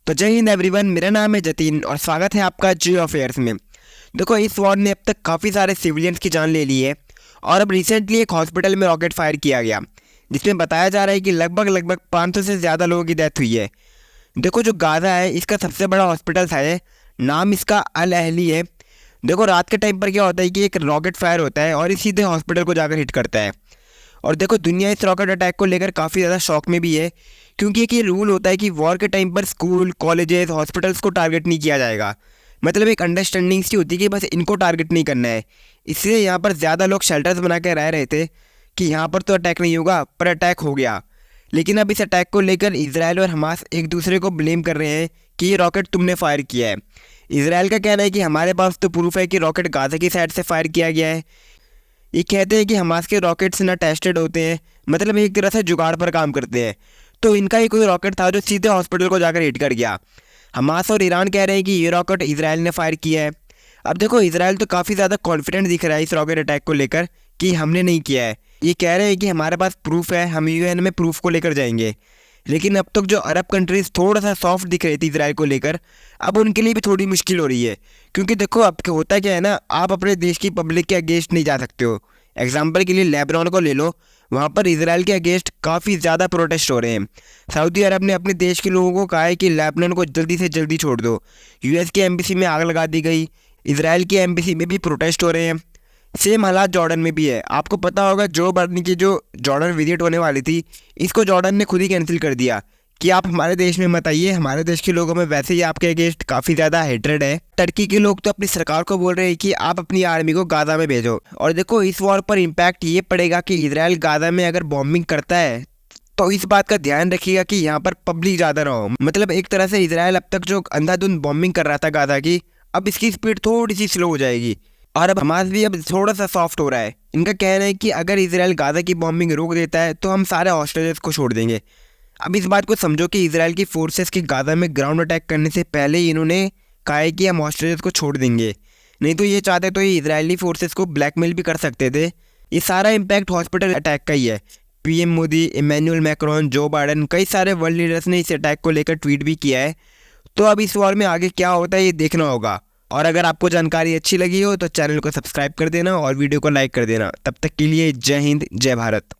तो जय हिंद एवरीवन, मेरा नाम है जतिन और स्वागत है आपका जियो अफेयर्स में। देखो, इस वॉर ने अब तक काफ़ी सारे सिविलियंस की जान ले ली है और अब रिसेंटली एक हॉस्पिटल में रॉकेट फायर किया गया जिसमें बताया जा रहा है कि लगभग 500 से ज़्यादा लोगों की डेथ हुई है। देखो, जो गाज़ा है इसका सबसे बड़ा हॉस्पिटल है, नाम इसका अल अहली है। देखो, रात के टाइम पर क्या होता है कि एक रॉकेट फायर होता है और ये सीधे हॉस्पिटल को जाकर हिट करता है। और देखो, दुनिया इस रॉकेट अटैक को लेकर काफ़ी ज़्यादा शॉक में भी है, क्योंकि एक ये रूल होता है कि वॉर के टाइम पर स्कूल, कॉलेजेस, हॉस्पिटल्स को टारगेट नहीं किया जाएगा। मतलब एक अंडरस्टैंडिंग सी होती है कि बस इनको टारगेट नहीं करना है। इसलिए यहाँ पर ज़्यादा लोग शेल्टर्स बना के रह रहे थे कि यहाँ पर तो अटैक नहीं होगा, पर अटैक हो गया। लेकिन अब इस अटैक को लेकर इजराइल और हमास एक दूसरे को ब्लेम कर रहे हैं कि ये रॉकेट तुमने फायर किया है। इसराइल का कहना है कि हमारे पास तो प्रूफ है कि रॉकेट गाज़ा की साइड से फायर किया गया है। ये कहते हैं कि हमास के रॉकेट्स ना टेस्टेड होते हैं, मतलब एक तरह से जुगाड़ पर काम करते हैं। तो इनका ही कोई रॉकेट था जो सीधे हॉस्पिटल को जाकर हिट कर गया। हमास और ईरान कह रहे हैं कि ये रॉकेट इजराइल ने फायर किया है। अब देखो, इजराइल तो काफ़ी ज़्यादा कॉन्फिडेंट दिख रहा है इस रॉकेट अटैक को लेकर कि हमने नहीं किया है। ये कह रहे हैं कि हमारे पास प्रूफ है, हम यूएन में प्रूफ को लेकर जाएंगे। लेकिन अब तक जो अरब कंट्रीज़ थोड़ा सा सॉफ्ट दिख रही थी इजराइल को लेकर, अब उनके लिए भी थोड़ी मुश्किल हो रही है। क्योंकि देखो, अब होता क्या है ना, आप अपने देश की पब्लिक के अगेंस्ट नहीं जा सकते हो। एग्जाम्पल के लिए लेबनान को ले लो, वहाँ पर इजराइल के अगेंस्ट काफ़ी ज़्यादा प्रोटेस्ट हो रहे हैं। सऊदी अरब ने अपने देश के लोगों को कहा है कि लेबनान को जल्दी से जल्दी छोड़ दो। यूएस की एम्बेसी में आग लगा दी गई, इजराइल की एम्बेसी में भी प्रोटेस्ट हो रहे हैं। सेम हालात जॉर्डन में भी है। आपको पता होगा जो बाइडेन की जो जॉर्डन विजिट होने वाली थी, इसको जॉर्डन ने खुद ही कैंसिल कर दिया कि आप हमारे देश में मत आइए, हमारे देश के लोगों में वैसे ही आपके अगेंस्ट काफ़ी ज़्यादा हेट्रेड है। टर्की के लोग तो अपनी सरकार को बोल रहे हैं कि आप अपनी आर्मी को गाज़ा में भेजो। और देखो, इस वॉर पर इम्पैक्ट ये पड़ेगा कि इजराइल गाज़ा में अगर बॉम्बिंग करता है तो इस बात का ध्यान रखिएगा कि यहाँ पर पब्लिक ज़्यादा ना हो। मतलब एक तरह से इजराइल अब तक जो अंधाधुंध बॉम्बिंग कर रहा था गाज़ा की, अब इसकी स्पीड थोड़ी सी स्लो हो जाएगी। और अब हमास भी अब थोड़ा सा सॉफ्ट हो रहा है। इनका कहना है कि अगर इजराइल गाज़ा की बॉम्बिंग रोक देता है तो हम सारे हॉस्टेजेस को छोड़ देंगे। अब इस बात को समझो कि इजराइल की फोर्सेस की गाज़ा में ग्राउंड अटैक करने से पहले ही इन्होंने कहा है कि हम हॉस्टेजेस को छोड़ देंगे। नहीं तो ये चाहते तो ये इजरायली फोर्सेस को ब्लैकमेल भी कर सकते थे। ये सारा इम्पैक्ट हॉस्पिटल अटैक का ही है। PM Modi, Emmanuel Macron, Joe Biden, कई सारे वर्ल्ड लीडर्स ने इस अटैक को लेकर ट्वीट भी किया है। तो अब इस वॉर में आगे क्या होता है ये देखना होगा। और अगर आपको जानकारी अच्छी लगी हो तो चैनल को सब्सक्राइब कर देना और वीडियो को लाइक कर देना। तब तक के लिए जय हिंद, जय भारत।